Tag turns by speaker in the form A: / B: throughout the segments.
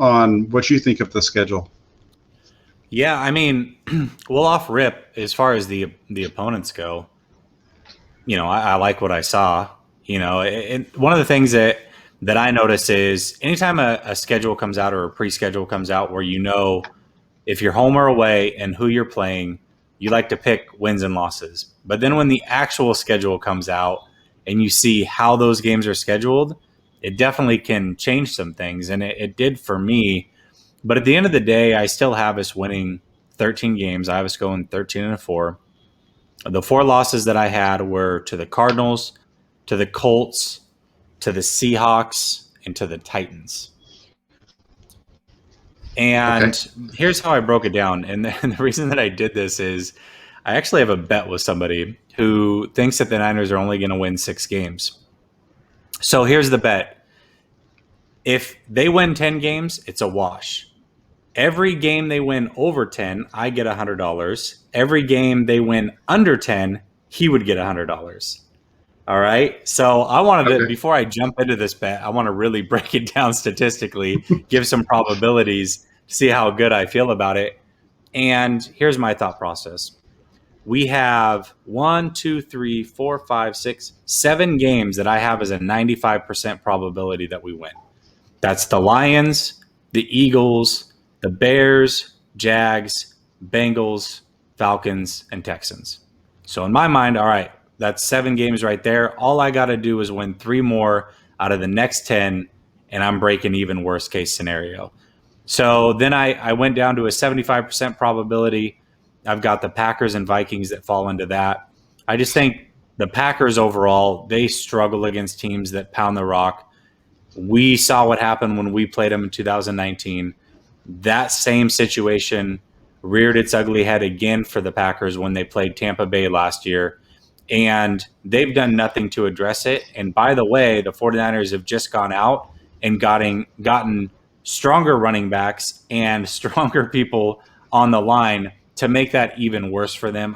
A: on what you think of the schedule.
B: Yeah, I mean, well, off rip, as far as the opponents go, I like what I saw. One of the things that I notice is anytime a schedule comes out or a pre-schedule comes out where if you're home or away and who you're playing, you like to pick wins and losses. But then when the actual schedule comes out and you see how those games are scheduled, it definitely can change some things. And it did for me. But at the end of the day, I still have us winning 13 games. I have us going 13-4. The 4 losses that I had were to the Cardinals, to the Colts, to the Seahawks, and to the Titans. And here's how I broke it down. And the reason that I did this is I actually have a bet with somebody who thinks that the Niners are only going to win 6 games. So here's the bet. If they win 10 games, it's a wash. Every game they win over 10, I get $100. Every game they win under 10, he would get $100. All right. So I wanted to, before I jump into this bet, I want to really break it down statistically, give some probabilities, see how good I feel about it. And here's my thought process. We have 1, 2, 3, 4, 5, 6, 7 games that I have as a 95% probability that we win. That's the Lions, the Eagles, the Bears, Jags, Bengals, Falcons, and Texans. So in my mind, all right, that's 7 games right there. All I got to do is win 3 more out of the next 10, and I'm breaking even worst case scenario. So then I went down to a 75% probability. I've got the Packers and Vikings that fall into that. I just think the Packers overall, they struggle against teams that pound the rock. We saw what happened when we played them in 2019. That same situation reared its ugly head again for the Packers when they played Tampa Bay last year. And they've done nothing to address it. And by the way, the 49ers have just gone out and gotten stronger running backs and stronger people on the line to make that even worse for them.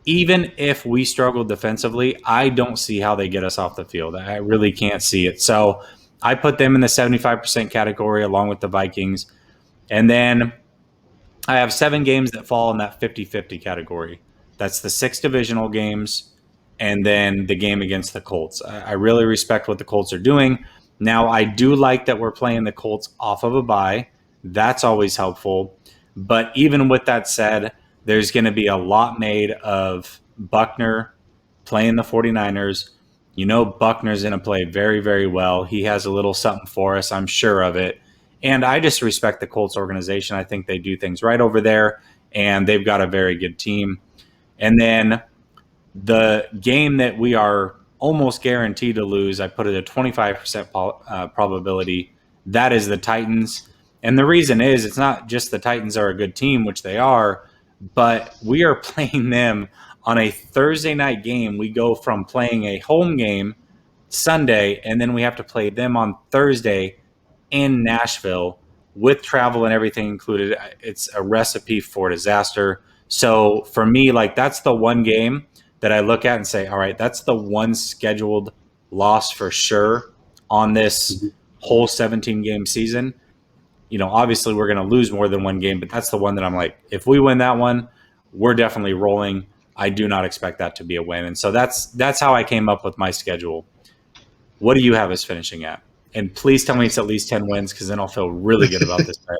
B: Even if we struggle defensively, I don't see how they get us off the field. I really can't see it. So I put them in the 75% category along with the Vikings. And then I have 7 games that fall in that 50-50 category. That's the 6 divisional games and then the game against the Colts. I really respect what the Colts are doing. Now, I do like that we're playing the Colts off of a bye. That's always helpful. But even with that said, there's going to be a lot made of Buckner playing the 49ers. Buckner's going to play very, very well. He has a little something for us. I'm sure of it. And I just respect the Colts organization. I think they do things right over there, and they've got a very good team. And then the game that we are almost guaranteed to lose, I put it at 25% probability. That is the Titans. And the reason is it's not just the Titans are a good team, which they are, but we are playing them on a Thursday night game. We go from playing a home game Sunday, and then we have to play them on Thursday in Nashville with travel and everything included. It's a recipe for disaster. So for me, that's the one game that I look at and say, all right, that's the one scheduled loss for sure on this whole 17-game season. Obviously we're going to lose more than one game, but that's the one that I'm like, if we win that one, we're definitely rolling. I do not expect that to be a win. And so that's how I came up with my schedule. What do you have us finishing at? And please tell me it's at least 10 wins, because then I'll feel really good about this bet.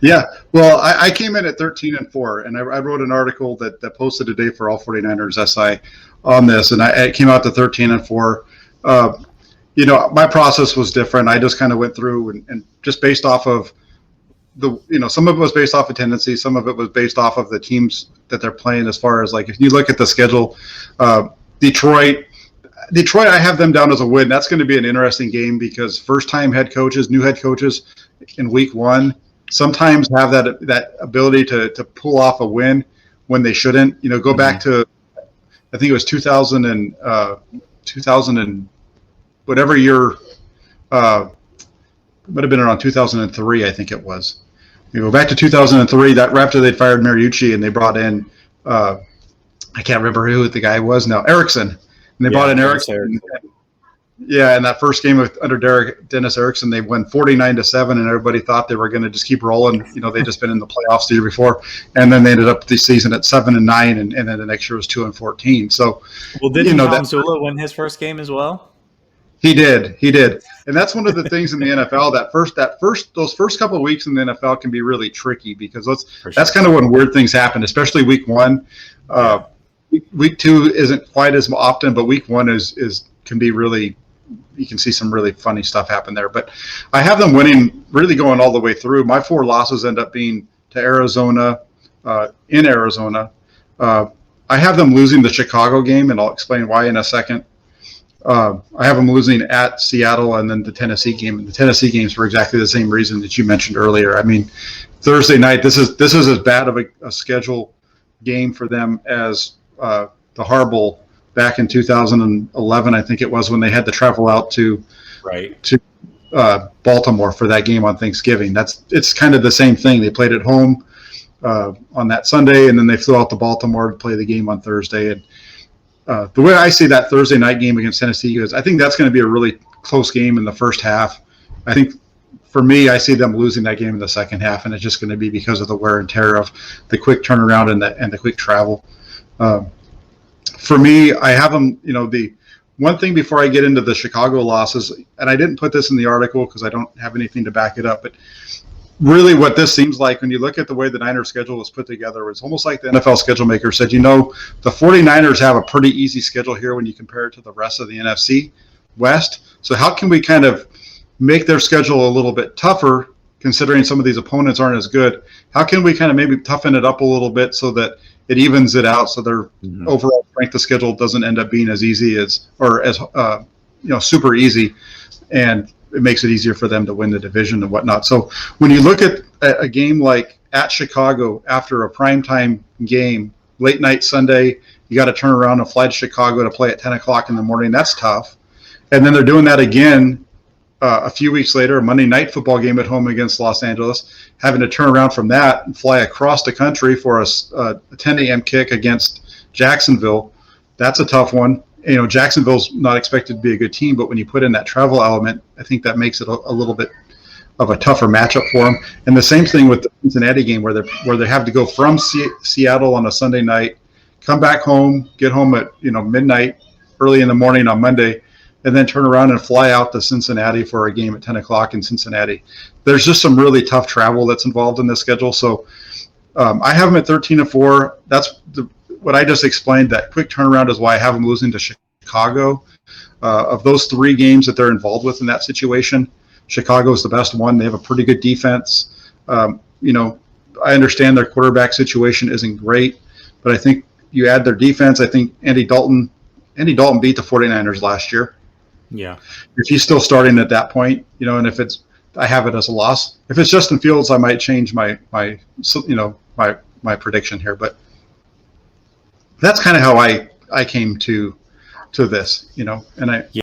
A: Yeah. Well, I came in at 13-4, and I wrote an article that posted today for All 49ers SI on this, and I came out to 13-4. My process was different. I just kind of went through and just based off of some of it was based off of tendency, some of it was based off of the teams that they're playing. As far as if you look at the schedule, Detroit, I have them down as a win. That's going to be an interesting game because first-time new head coaches in week 1 sometimes have that ability to pull off a win when they shouldn't. Go back to, I think it was 2000 and whatever year, would have been around 2003, I think it was. You go back to 2003, that after they fired Mariucci and they brought in, I can't remember who the guy was now, Erickson. And they brought in Erickson. Yeah, and that first game under Dennis Erickson, they won 49-7, and everybody thought they were going to just keep rolling. They'd just been in the playoffs the year before, and then they ended up the season at 7-9, and then the next year was 2-14. So,
B: well, didn't Tom Zula win his first game as well?
A: He did, and that's one of the things in the NFL. Those first couple of weeks in the NFL can be really tricky because that's kind of when weird things happen, especially week one. Week two isn't quite as often, but week one can be really. You can see some really funny stuff happen there. But I have them winning, really going all the way through. My 4 losses end up being to Arizona, in Arizona. I have them losing the Chicago game, and I'll explain why in a second. I have them losing at Seattle and then the Tennessee game. And the Tennessee games for exactly the same reason that you mentioned earlier. I mean, Thursday night, this is as bad of a schedule game for them as the Harbaugh back in 2011, I think it was, when they had to travel out to Baltimore for that game on Thanksgiving. It's kind of the same thing. They played at home on that Sunday, and then they flew out to Baltimore to play the game on Thursday. And the way I see that Thursday night game against Tennessee is I think that's going to be a really close game in the first half. I think for me, I see them losing that game in the second half, and it's just going to be because of the wear and tear of the quick turnaround and the quick travel. For me, I have them, the one thing before I get into the Chicago losses, and I didn't put this in the article because I don't have anything to back it up, but really what this seems like when you look at the way the Niners schedule was put together, it's almost like the NFL schedule maker said, the 49ers have a pretty easy schedule here when you compare it to the rest of the NFC West. So how can we kind of make their schedule a little bit tougher, considering some of these opponents aren't as good? How can we kind of maybe toughen it up a little bit so that it evens it out, so their overall strength of schedule doesn't end up being as easy as super easy, and it makes it easier for them to win the division and whatnot. So when you look at a game like at Chicago after a primetime game, late night Sunday, you got to turn around and fly to Chicago to play at 10 o'clock in the morning. That's tough. And then they're doing that again a few weeks later, a Monday night football game at home against Los Angeles, having to turn around from that and fly across the country for a 10 a.m. kick against Jacksonville. That's a tough one. Jacksonville's not expected to be a good team, but when you put in that travel element, I think that makes it a little bit of a tougher matchup for them. And the same thing with the Cincinnati game, where they have to go from Seattle on a Sunday night, come back home, get home at midnight, early in the morning on Monday, and then turn around and fly out to Cincinnati for a game at 10 o'clock in Cincinnati. There's just some really tough travel that's involved in this schedule. So I have them at 13-4. That's what I just explained. That quick turnaround is why I have them losing to Chicago. Of those 3 games that they're involved with in that situation, Chicago is the best one. They have a pretty good defense. I understand their quarterback situation isn't great, but I think you add their defense. I think Andy Dalton beat the 49ers last year.
B: Yeah.
A: If he's still starting at that point, and if I have it as a loss. If it's Justin Fields, I might change my prediction here, but that's kind of how I came to this, and